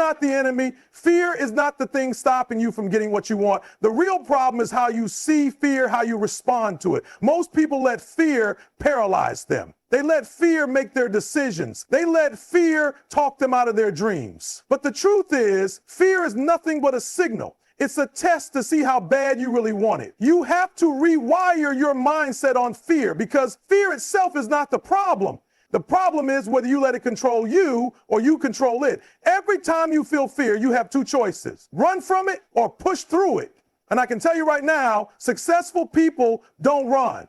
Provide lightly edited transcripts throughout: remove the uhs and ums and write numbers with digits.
not the enemy. Fear is not the thing stopping you from getting what you want. The real problem is how you see fear, how you respond to it. Most people let fear paralyze them. They let fear make their decisions. They let fear talk them out of their dreams. But the truth is, fear is nothing but a signal. It's a test to see how bad you really want it. You have to rewire your mindset on fear, because fear itself is not the problem. The problem is whether you let it control you or you control it. Every time you feel fear, you have two choices: run from it or push through it. And I can tell you right now, successful people don't run.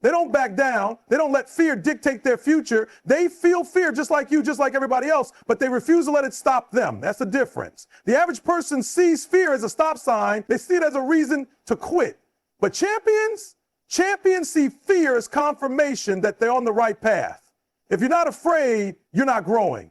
They don't back down. They don't let fear dictate their future. They feel fear just like you, just like everybody else, but they refuse to let it stop them. That's the difference. The average person sees fear as a stop sign. They see it as a reason to quit. But champions see fear as confirmation that they're on the right path. If you're not afraid, you're not growing.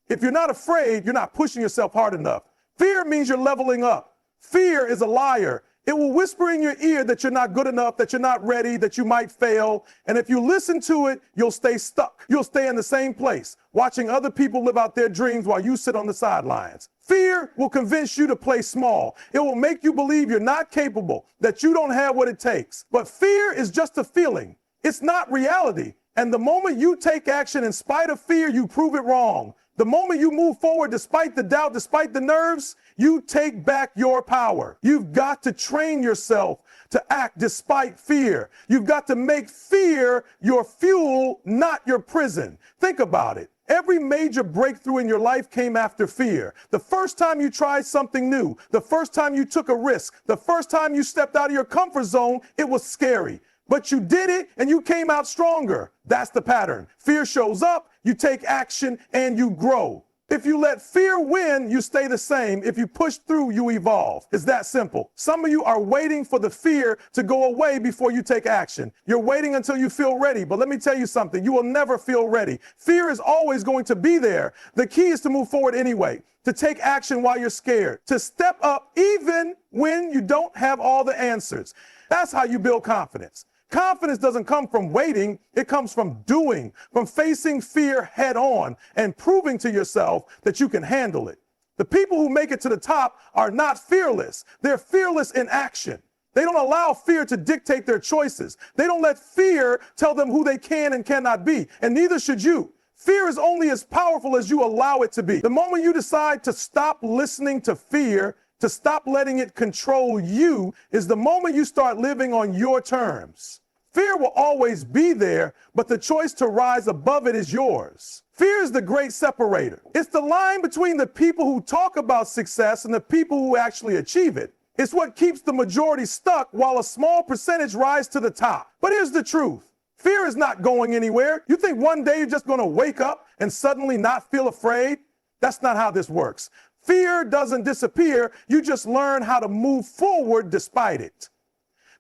If you're not afraid, you're not pushing yourself hard enough. Fear means you're leveling up. Fear is a liar. It will whisper in your ear that you're not good enough, that you're not ready, that you might fail. And if you listen to it, you'll stay stuck. You'll stay in the same place, watching other people live out their dreams while you sit on the sidelines. Fear will convince you to play small. It will make you believe you're not capable, that you don't have what it takes. But fear is just a feeling. It's not reality. And the moment you take action in spite of fear, you prove it wrong. The moment you move forward, despite the doubt, despite the nerves, you take back your power. You've got to train yourself to act despite fear. You've got to make fear your fuel, not your prison. Think about it. Every major breakthrough in your life came after fear. The first time you tried something new, the first time you took a risk, the first time you stepped out of your comfort zone, it was scary. But you did it and you came out stronger. That's the pattern. Fear shows up, you take action, and you grow. If you let fear win, you stay the same. If you push through, you evolve. It's that simple. Some of you are waiting for the fear to go away before you take action. You're waiting until you feel ready. But let me tell you something. You will never feel ready. Fear is always going to be there. The key is to move forward anyway, to take action while you're scared, to step up even when you don't have all the answers. That's how you build confidence. Confidence doesn't come from waiting. It comes from doing, from facing fear head on and proving to yourself that you can handle it. The people who make it to the top are not fearless. They're fearless in action. They don't allow fear to dictate their choices. They don't let fear tell them who they can and cannot be, and neither should you. Fear is only as powerful as you allow it to be. The moment you decide to stop listening to fear, to stop letting it control you, is the moment you start living on your terms. Fear will always be there, but the choice to rise above it is yours. Fear is the great separator. It's the line between the people who talk about success and the people who actually achieve it. It's what keeps the majority stuck while a small percentage rise to the top. But here's the truth. Fear is not going anywhere. You think one day you're just going to wake up and suddenly not feel afraid? That's not how this works. Fear doesn't disappear. You just learn how to move forward despite it.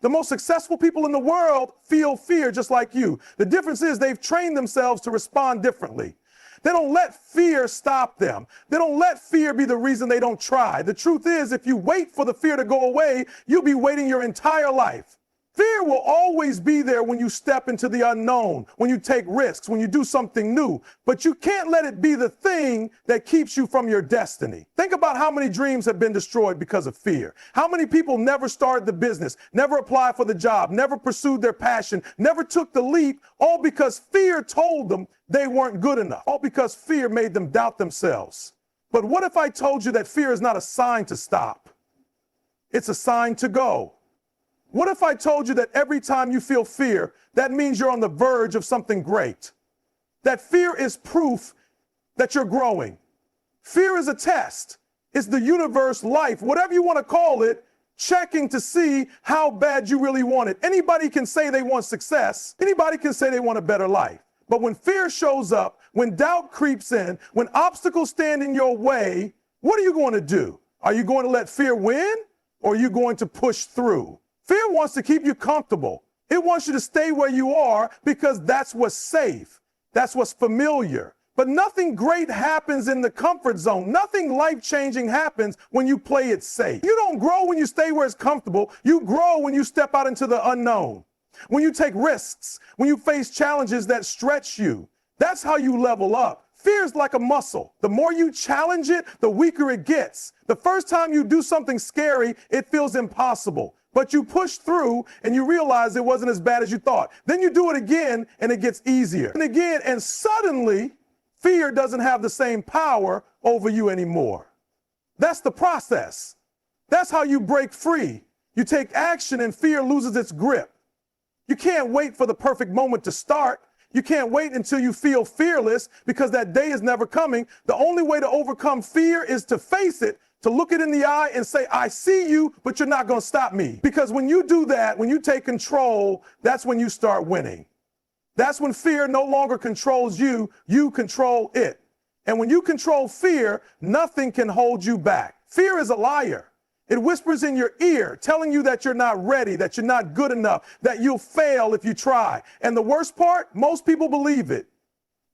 The most successful people in the world feel fear just like you. The difference is they've trained themselves to respond differently. They don't let fear stop them. They don't let fear be the reason they don't try. The truth is, if you wait for the fear to go away, you'll be waiting your entire life. Fear will always be there when you step into the unknown, when you take risks, when you do something new. But you can't let it be the thing that keeps you from your destiny. Think about how many dreams have been destroyed because of fear. How many people never started the business, never applied for the job, never pursued their passion, never took the leap, all because fear told them they weren't good enough, all because fear made them doubt themselves. But what if I told you that fear is not a sign to stop? It's a sign to go. What if I told you that every time you feel fear, that means you're on the verge of something great? That fear is proof that you're growing. Fear is a test. It's the universe, life, whatever you want to call it, checking to see how bad you really want it. Anybody can say they want success. Anybody can say they want a better life. But when fear shows up, when doubt creeps in, when obstacles stand in your way, what are you going to do? Are you going to let fear win, or are you going to push through? Fear wants to keep you comfortable. It wants you to stay where you are because that's what's safe. That's what's familiar. But nothing great happens in the comfort zone. Nothing life-changing happens when you play it safe. You don't grow when you stay where it's comfortable. You grow when you step out into the unknown. When you take risks, when you face challenges that stretch you. That's how you level up. Fear is like a muscle. The more you challenge it, the weaker it gets. The first time you do something scary, it feels impossible. But you push through and you realize it wasn't as bad as you thought. Then you do it again and it gets easier. And again, and suddenly, fear doesn't have the same power over you anymore. That's the process. That's how you break free. You take action and fear loses its grip. You can't wait for the perfect moment to start. You can't wait until you feel fearless because that day is never coming. The only way to overcome fear is to face it, to look it in the eye and say, I see you, but you're not going to stop me. Because when you do that, when you take control, that's when you start winning. That's when fear no longer controls you, you control it. And when you control fear, nothing can hold you back. Fear is a liar. It whispers in your ear, telling you that you're not ready, that you're not good enough, that you'll fail if you try. And the worst part, most people believe it.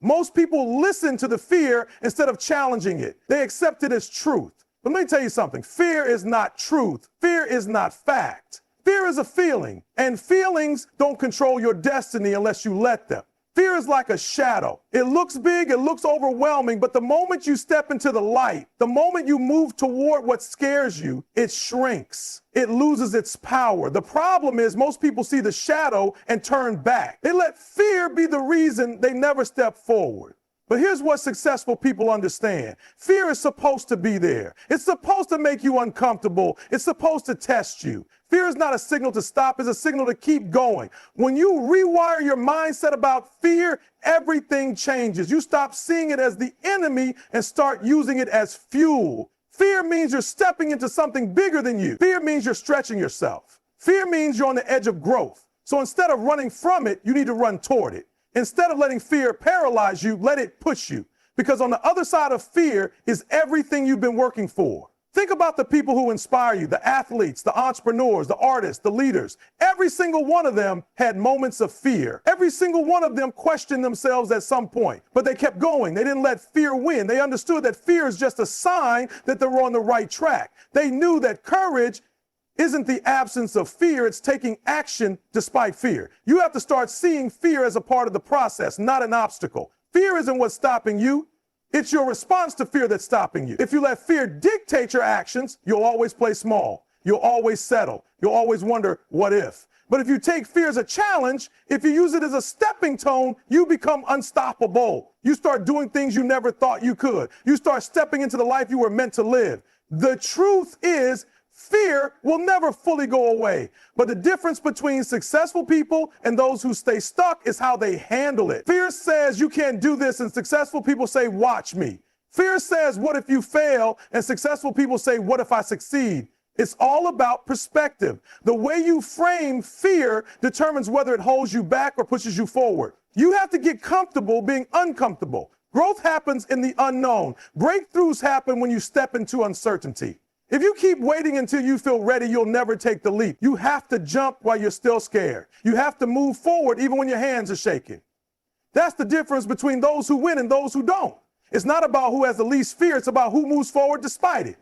Most people listen to the fear instead of challenging it. They accept it as truth. But let me tell you something. Fear is not truth. Fear is not fact. Fear is a feeling, and feelings don't control your destiny unless you let them. Fear is like a shadow. It looks big, it looks overwhelming, but the moment you step into the light, the moment you move toward what scares you, it shrinks. It loses its power. The problem is most people see the shadow and turn back. They let fear be the reason they never step forward. But here's what successful people understand. Fear is supposed to be there. It's supposed to make you uncomfortable. It's supposed to test you. Fear is not a signal to stop, it's a signal to keep going. When you rewire your mindset about fear, everything changes. You stop seeing it as the enemy and start using it as fuel. Fear means you're stepping into something bigger than you. Fear means you're stretching yourself. Fear means you're on the edge of growth. So instead of running from it, you need to run toward it. Instead of letting fear paralyze you, let it push you. Because on the other side of fear is everything you've been working for. Think about the people who inspire you, the athletes, the entrepreneurs, the artists, the leaders. Every single one of them had moments of fear. Every single one of them questioned themselves at some point, but they kept going. They didn't let fear win. They understood that fear is just a sign that they were on the right track. They knew that courage isn't the absence of fear, it's taking action despite fear. You have to start seeing fear as a part of the process, not an obstacle. Fear isn't what's stopping you. It's your response to fear that's stopping you. If you let fear dictate your actions, you'll always play small. You'll always settle. You'll always wonder, what if? But if you take fear as a challenge, if you use it as a stepping stone, you become unstoppable. You start doing things you never thought you could. You start stepping into the life you were meant to live. The truth is, fear will never fully go away. But the difference between successful people and those who stay stuck is how they handle it. Fear says you can't do this, and successful people say, watch me. Fear says, what if you fail? And successful people say, what if I succeed? It's all about perspective. The way you frame fear determines whether it holds you back or pushes you forward. You have to get comfortable being uncomfortable. Growth happens in the unknown. Breakthroughs happen when you step into uncertainty. If you keep waiting until you feel ready, you'll never take the leap. You have to jump while you're still scared. You have to move forward even when your hands are shaking. That's the difference between those who win and those who don't. It's not about who has the least fear. It's about who moves forward despite it.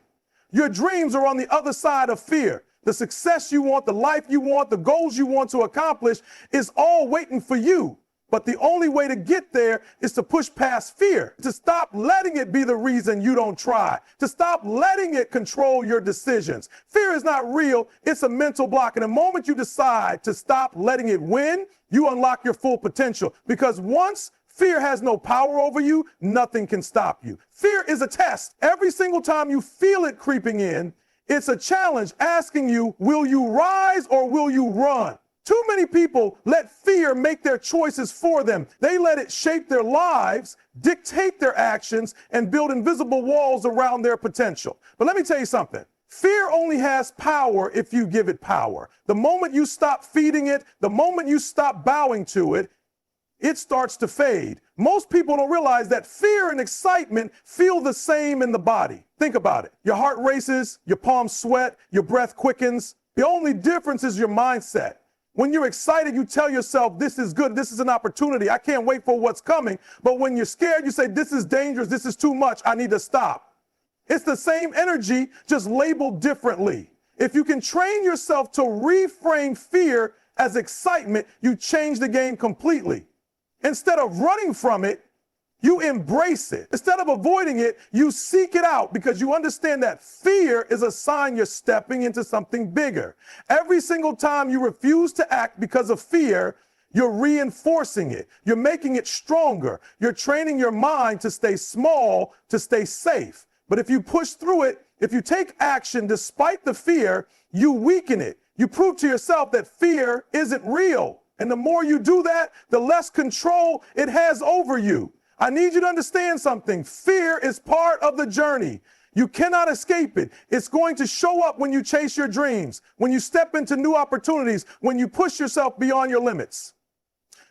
Your dreams are on the other side of fear. The success you want, the life you want, the goals you want to accomplish is all waiting for you. But the only way to get there is to push past fear, to stop letting it be the reason you don't try, to stop letting it control your decisions. Fear is not real, it's a mental block. And the moment you decide to stop letting it win, you unlock your full potential. Because once fear has no power over you, nothing can stop you. Fear is a test. Every single time you feel it creeping in, it's a challenge asking you, will you rise or will you run? Too many people let fear make their choices for them. They let it shape their lives, dictate their actions, and build invisible walls around their potential. But let me tell you something. Fear only has power if you give it power. The moment you stop feeding it, the moment you stop bowing to it, it starts to fade. Most people don't realize that fear and excitement feel the same in the body. Think about it. Your heart races, your palms sweat, your breath quickens. The only difference is your mindset. When you're excited, you tell yourself, this is good, this is an opportunity, I can't wait for what's coming. But when you're scared, you say, this is dangerous, this is too much, I need to stop. It's the same energy, just labeled differently. If you can train yourself to reframe fear as excitement, you change the game completely. Instead of running from it, You embrace it. Instead of avoiding it, you seek it out because you understand that fear is a sign you're stepping into something bigger. Every single time you refuse to act because of fear, you're reinforcing it. You're making it stronger. You're training your mind to stay small, to stay safe. But if you push through it, if you take action despite the fear, you weaken it. You prove to yourself that fear isn't real. And the more you do that, the less control it has over you. I need you to understand something. Fear is part of the journey. You cannot escape it. It's going to show up when you chase your dreams, when you step into new opportunities, when you push yourself beyond your limits.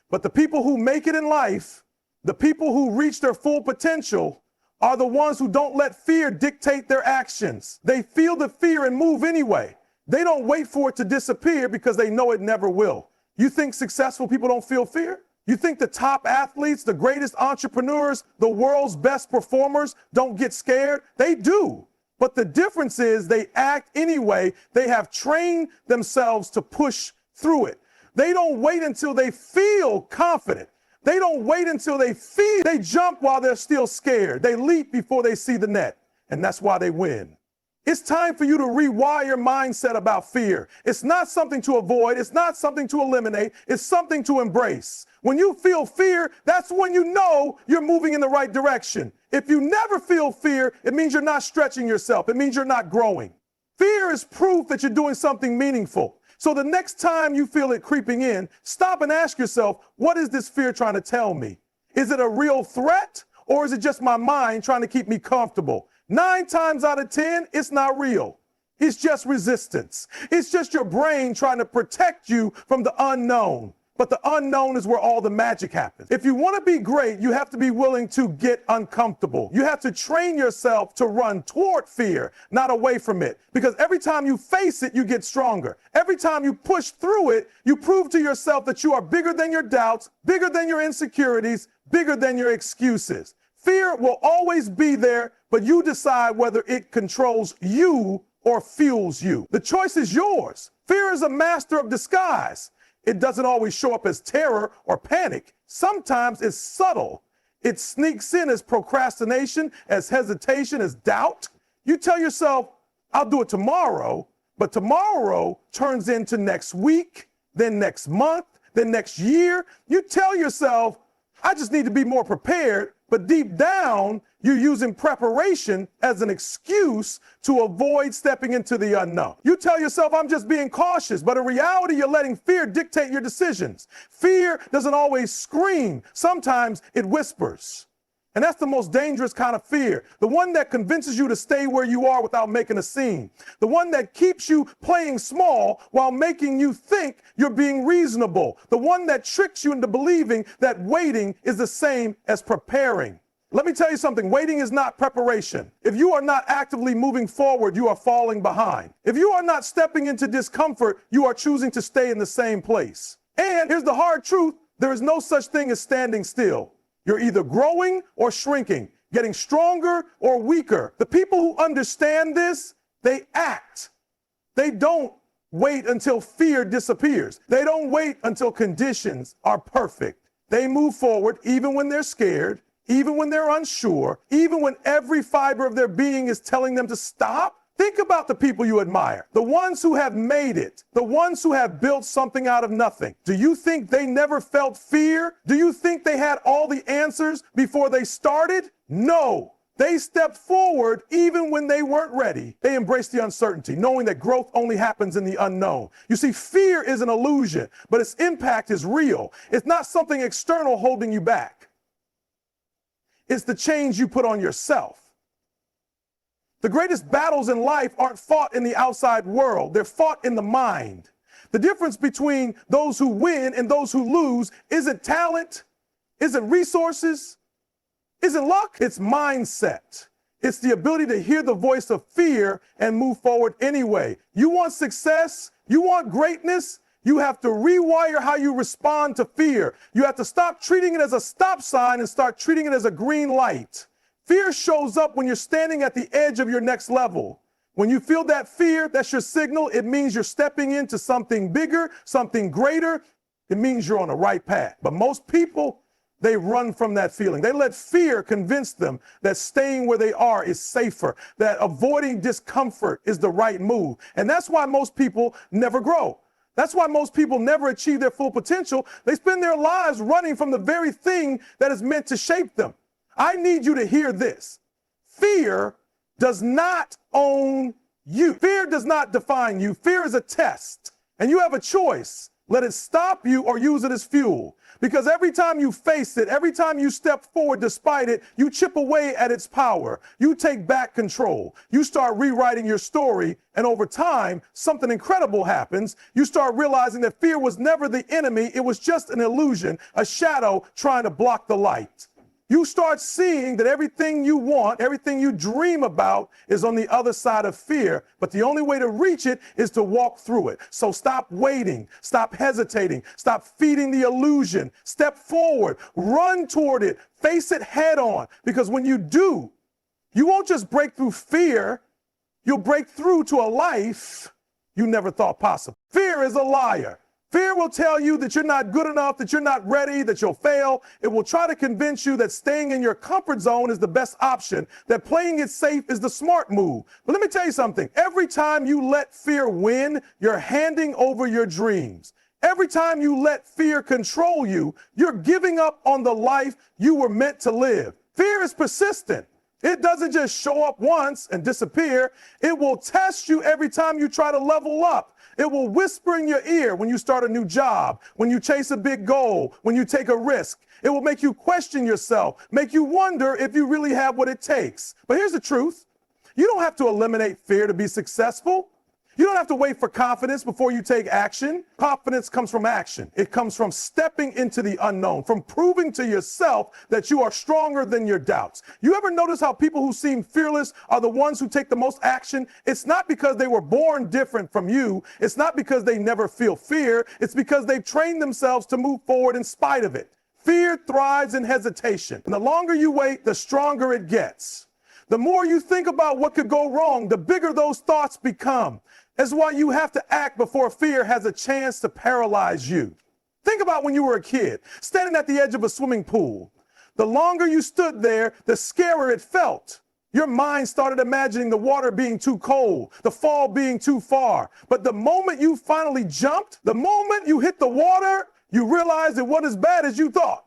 But the people who make it in life, the people who reach their full potential, are the ones who don't let fear dictate their actions. They feel the fear and move anyway. They don't wait for it to disappear because they know it never will. You think successful people don't feel fear? You think the top athletes, the greatest entrepreneurs, the world's best performers don't get scared? They do. But the difference is they act anyway. They have trained themselves to push through it. They don't wait until they feel confident. They don't wait until they feel. They jump while they're still scared. They leap before they see the net. And that's why they win. It's time for you to rewire your mindset about fear. It's not something to avoid. It's not something to eliminate. It's something to embrace. When you feel fear, that's when you know you're moving in the right direction. If you never feel fear, it means you're not stretching yourself. It means you're not growing. Fear is proof that you're doing something meaningful. So the next time you feel it creeping in, stop and ask yourself, what is this fear trying to tell me? Is it a real threat, or is it just my mind trying to keep me comfortable? 9 times out of 10, it's not real. It's just resistance. It's just your brain trying to protect you from the unknown. But the unknown is where all the magic happens. If you want to be great, you have to be willing to get uncomfortable. You have to train yourself to run toward fear, not away from it. Because every time you face it, you get stronger. Every time you push through it, you prove to yourself that you are bigger than your doubts, bigger than your insecurities, bigger than your excuses. Fear will always be there, but you decide whether it controls you or fuels you. The choice is yours. Fear is a master of disguise. It doesn't always show up as terror or panic. Sometimes it's subtle. It sneaks in as procrastination, as hesitation, as doubt. You tell yourself, I'll do it tomorrow, but tomorrow turns into next week, then next month, then next year. You tell yourself, I just need to be more prepared, but deep down, you're using preparation as an excuse to avoid stepping into the unknown. You tell yourself, I'm just being cautious, but in reality, you're letting fear dictate your decisions. Fear doesn't always scream. Sometimes it whispers. And that's the most dangerous kind of fear. The one that convinces you to stay where you are without making a scene. The one that keeps you playing small while making you think you're being reasonable. The one that tricks you into believing that waiting is the same as preparing. Let me tell you something. Waiting is not preparation. If you are not actively moving forward, you are falling behind. If you are not stepping into discomfort, you are choosing to stay in the same place. And here's the hard truth. There is no such thing as standing still. You're either growing or shrinking, getting stronger or weaker. The people who understand this, they act. They don't wait until fear disappears. They don't wait until conditions are perfect. They move forward even when they're scared, even when they're unsure, even when every fiber of their being is telling them to stop. Think about the people you admire, the ones who have made it, the ones who have built something out of nothing. Do you think they never felt fear? Do you think they had all the answers before they started? No. They stepped forward even when they weren't ready. They embraced the uncertainty, knowing that growth only happens in the unknown. You see, fear is an illusion, but its impact is real. It's not something external holding you back. It's the change you put on yourself. The greatest battles in life aren't fought in the outside world. They're fought in the mind. The difference between those who win and those who lose isn't talent, isn't resources, isn't luck. It's mindset. It's the ability to hear the voice of fear and move forward anyway. You want success? You want greatness? You have to rewire how you respond to fear. You have to stop treating it as a stop sign and start treating it as a green light. Fear shows up when you're standing at the edge of your next level. When you feel that fear, that's your signal. It means you're stepping into something bigger, something greater. It means you're on the right path. But most people, They run from that feeling. They let fear convince them that staying where they are is safer, that avoiding discomfort is the right move. And that's why most people never grow. That's why most people never achieve their full potential. They spend their lives running from the very thing that is meant to shape them. I need you to hear this. Fear does not own you. Fear does not define you. Fear is a test, and you have a choice. Let it stop you or use it as fuel. Because every time you face it, every time you step forward despite it, you chip away at its power. You take back control. You start rewriting your story, and over time, something incredible happens. You start realizing that fear was never the enemy. It was just an illusion, a shadow trying to block the light. You start seeing that everything you want, everything you dream about is on the other side of fear. But the only way to reach it is to walk through it. So stop waiting, stop hesitating, stop feeding the illusion, step forward, run toward it, face it head on. Because when you do, you won't just break through fear, you'll break through to a life you never thought possible. Fear is a liar. Fear will tell you that you're not good enough, that you're not ready, that you'll fail. It will try to convince you that staying in your comfort zone is the best option, that playing it safe is the smart move. But let me tell you something. Every time you let fear win, you're handing over your dreams. Every time you let fear control you, you're giving up on the life you were meant to live. Fear is persistent. It doesn't just show up once and disappear. It will test you every time you try to level up. It will whisper in your ear when you start a new job, when you chase a big goal, when you take a risk. It will make you question yourself, make you wonder if you really have what it takes. But here's the truth. You don't have to eliminate fear to be successful. You don't have to wait for confidence before you take action. Confidence comes from action. It comes from stepping into the unknown, from proving to yourself that you are stronger than your doubts. You ever notice how people who seem fearless are the ones who take the most action? It's not because they were born different from you. It's not because they never feel fear. It's because they've trained themselves to move forward in spite of it. Fear thrives in hesitation. And the longer you wait, the stronger it gets. The more you think about what could go wrong, the bigger those thoughts become. That's why you have to act before fear has a chance to paralyze you. Think about when you were a kid, standing at the edge of a swimming pool. The longer you stood there, the scarier it felt. Your mind started imagining the water being too cold, the fall being too far. But the moment you finally jumped, the moment you hit the water, you realized it wasn't as bad as you thought.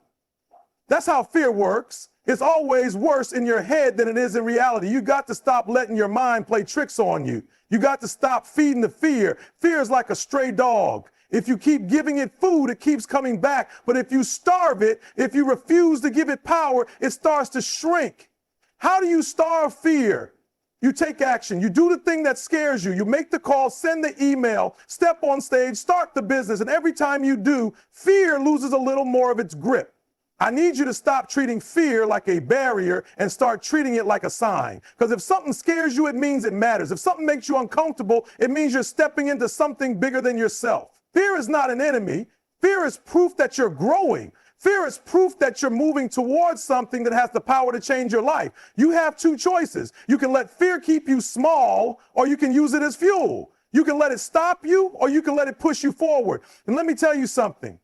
That's how fear works. It's always worse in your head than it is in reality. You got to stop letting your mind play tricks on you. You got to stop feeding the fear. Fear is like a stray dog. If you keep giving it food, it keeps coming back. But if you starve it, if you refuse to give it power, it starts to shrink. How do you starve fear? You take action. You do the thing that scares you. You make the call, send the email, step on stage, start the business. And every time you do, fear loses a little more of its grip. I need you to stop treating fear like a barrier and start treating it like a sign. Because if something scares you, it means it matters. If something makes you uncomfortable, it means you're stepping into something bigger than yourself. Fear is not an enemy. Fear is proof that you're growing. Fear is proof that you're moving towards something that has the power to change your life. You have two choices. You can let fear keep you small, or you can use it as fuel. You can let it stop you, or you can let it push you forward. And let me tell you something.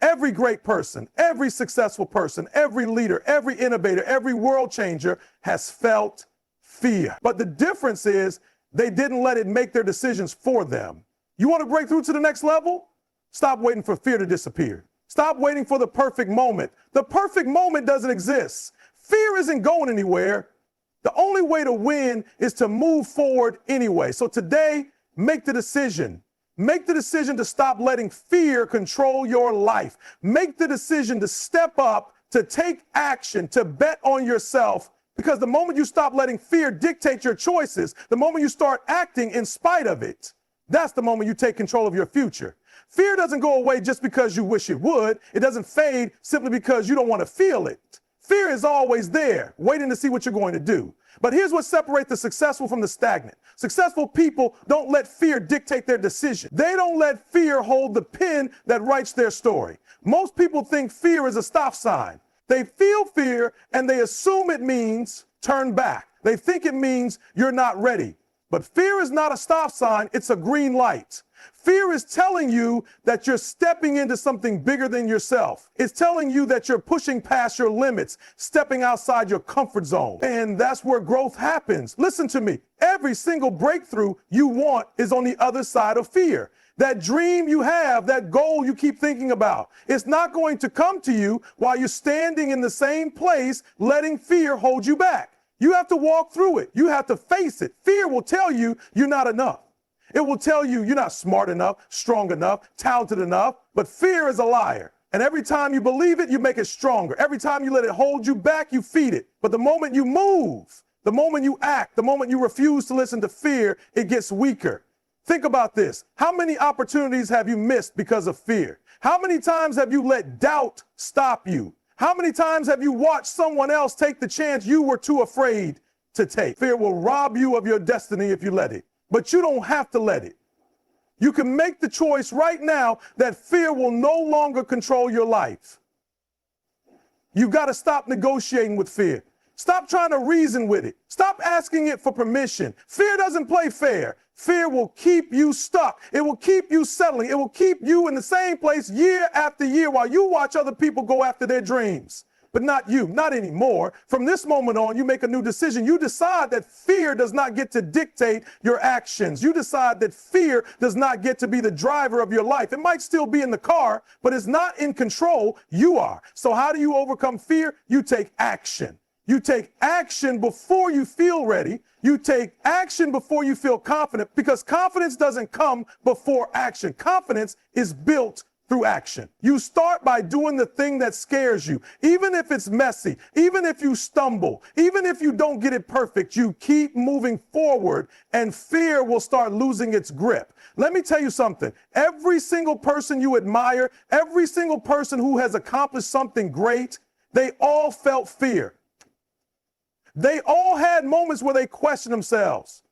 Every great person, every successful person, every leader, every innovator, every world changer has felt fear. But the difference is they didn't let it make their decisions for them. You want to break through to the next level? Stop waiting for fear to disappear. Stop waiting for the perfect moment. The perfect moment doesn't exist. Fear isn't going anywhere. The only way to win is to move forward anyway. So today, make the decision. Make the decision to stop letting fear control your life. Make the decision to step up, to take action, to bet on yourself. Because the moment you stop letting fear dictate your choices, the moment you start acting in spite of it, that's the moment you take control of your future. Fear doesn't go away just because you wish it would. It doesn't fade simply because you don't want to feel it. Fear is always there, waiting to see what you're going to do. But here's what separates the successful from the stagnant. Successful people don't let fear dictate their decision. They don't let fear hold the pen that writes their story. Most people think fear is a stop sign. They feel fear and they assume it means turn back. They think it means you're not ready. But fear is not a stop sign, it's a green light. Fear is telling you that you're stepping into something bigger than yourself. It's telling you that you're pushing past your limits, stepping outside your comfort zone. And that's where growth happens. Listen to me. Every single breakthrough you want is on the other side of fear. That dream you have, that goal you keep thinking about, it's not going to come to you while you're standing in the same place, letting fear hold you back. You have to walk through it. You have to face it. Fear will tell you you're not enough. It will tell you you're not smart enough, strong enough, talented enough, but fear is a liar. And every time you believe it, you make it stronger. Every time you let it hold you back, you feed it. But the moment you move, the moment you act, the moment you refuse to listen to fear, it gets weaker. Think about this. How many opportunities have you missed because of fear? How many times have you let doubt stop you? How many times have you watched someone else take the chance you were too afraid to take? Fear will rob you of your destiny if you let it. But you don't have to let it. You can make the choice right now that fear will no longer control your life. You've got to stop negotiating with fear. Stop trying to reason with it. Stop asking it for permission. Fear doesn't play fair. Fear will keep you stuck. It will keep you settling. It will keep you in the same place year after year while you watch other people go after their dreams. But not you, not anymore. From this moment on, you make a new decision. You decide that fear does not get to dictate your actions. You decide that fear does not get to be the driver of your life. It might still be in the car, but it's not in control. You are. So how do you overcome fear? You take action. You take action before you feel ready. You take action before you feel confident, because confidence doesn't come before action. Confidence is built through action. You start by doing the thing that scares you. Even if it's messy, even if you stumble, even if you don't get it perfect, you keep moving forward and fear will start losing its grip. Let me tell you something. Every single person you admire, every single person who has accomplished something great, they all felt fear. They all had moments where they questioned themselves,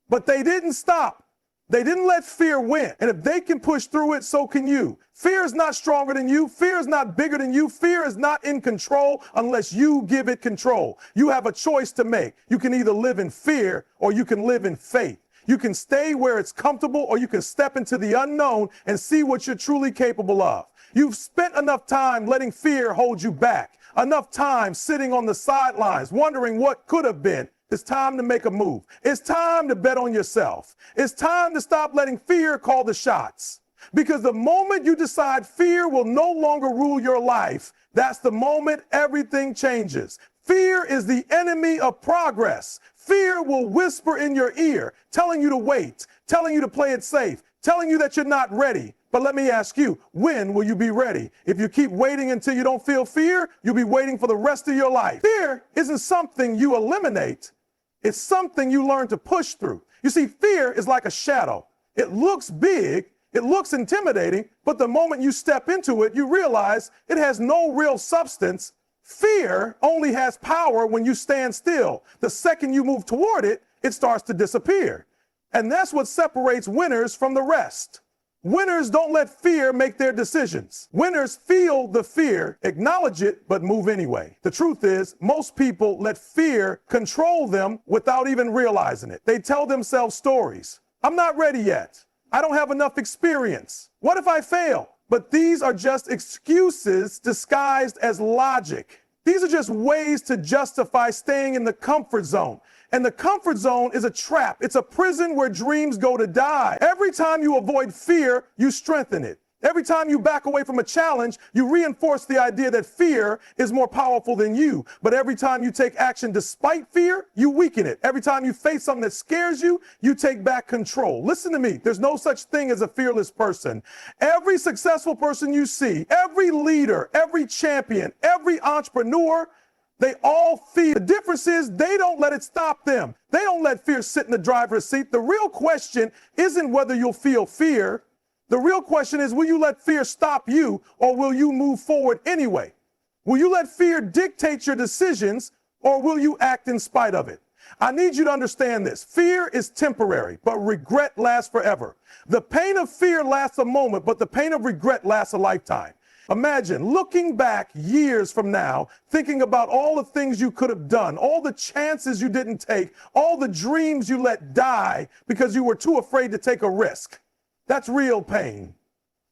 but they didn't stop. They didn't let fear win. And if they can push through it, so can you. Fear is not stronger than you. Fear is not bigger than you. Fear is not in control unless you give it control. You have a choice to make. You can either live in fear or you can live in faith. You can stay where it's comfortable or you can step into the unknown and see what you're truly capable of. You've spent enough time letting fear hold you back, enough time sitting on the sidelines, wondering what could have been. It's time to make a move. It's time to bet on yourself. It's time to stop letting fear call the shots. Because the moment you decide fear will no longer rule your life, that's the moment everything changes. Fear is the enemy of progress. Fear will whisper in your ear, telling you to wait, telling you to play it safe, telling you that you're not ready. But let me ask you, when will you be ready? If you keep waiting until you don't feel fear, you'll be waiting for the rest of your life. Fear isn't something you eliminate. It's something you learn to push through. You see, fear is like a shadow. It looks big, it looks intimidating, but the moment you step into it, you realize it has no real substance. Fear only has power when you stand still. The second you move toward it, it starts to disappear. And that's what separates winners from the rest. Winners don't let fear make their decisions. Winners feel the fear, acknowledge it, but move anyway. The truth is, most people let fear control them without even realizing it. They tell themselves stories. I'm not ready yet. I don't have enough experience. What if I fail? But these are just excuses disguised as logic. These are just ways to justify staying in the comfort zone. And the comfort zone is a trap. It's a prison where dreams go to die. Every time you avoid fear, you strengthen it. Every time you back away from a challenge, you reinforce the idea that fear is more powerful than you. But every time you take action despite fear, you weaken it. Every time you face something that scares you, you take back control. Listen to me. There's no such thing as a fearless person. Every successful person you see, every leader, every champion, every entrepreneur, they all fear. The difference is they don't let it stop them. They don't let fear sit in the driver's seat. The real question isn't whether you'll feel fear. The real question is, will you let fear stop you, or will you move forward anyway? Will you let fear dictate your decisions, or will you act in spite of it? I need you to understand this. Fear is temporary, but regret lasts forever. The pain of fear lasts a moment, but the pain of regret lasts a lifetime. Imagine looking back years from now, thinking about all the things you could have done, all the chances you didn't take, all the dreams you let die because you were too afraid to take a risk. That's real pain.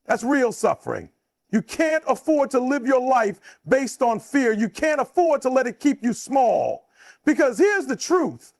That's real suffering. You can't afford to live your life based on fear. You can't afford to let it keep you small. Because here's the truth.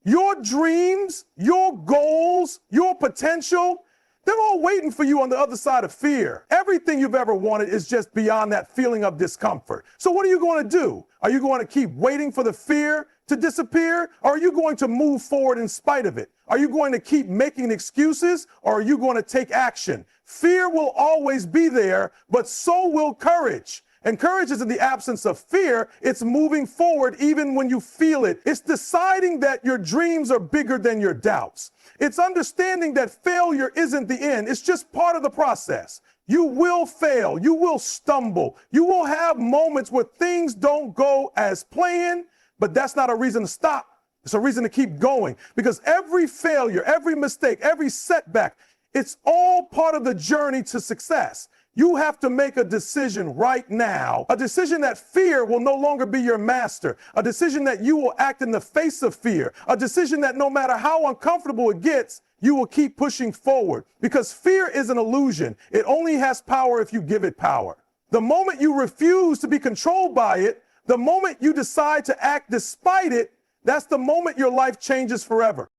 Your dreams, your goals, your potential, they're all waiting for you on the other side of fear. Everything you've ever wanted is just beyond that feeling of discomfort. So what are you going to do? Are you going to keep waiting for the fear to disappear? Or are you going to move forward in spite of it? Are you going to keep making excuses, or are you going to take action? Fear will always be there, but so will courage. And courage isn't the absence of fear. It's moving forward even when you feel it. It's deciding that your dreams are bigger than your doubts. It's understanding that failure isn't the end. It's just part of the process. You will fail. You will stumble. You will have moments where things don't go as planned, but that's not a reason to stop. It's a reason to keep going, because every failure, every mistake, every setback, it's all part of the journey to success. You have to make a decision right now, a decision that fear will no longer be your master, a decision that you will act in the face of fear, a decision that no matter how uncomfortable it gets, you will keep pushing forward, because fear is an illusion. It only has power if you give it power. The moment you refuse to be controlled by it, the moment you decide to act despite it, that's the moment your life changes forever.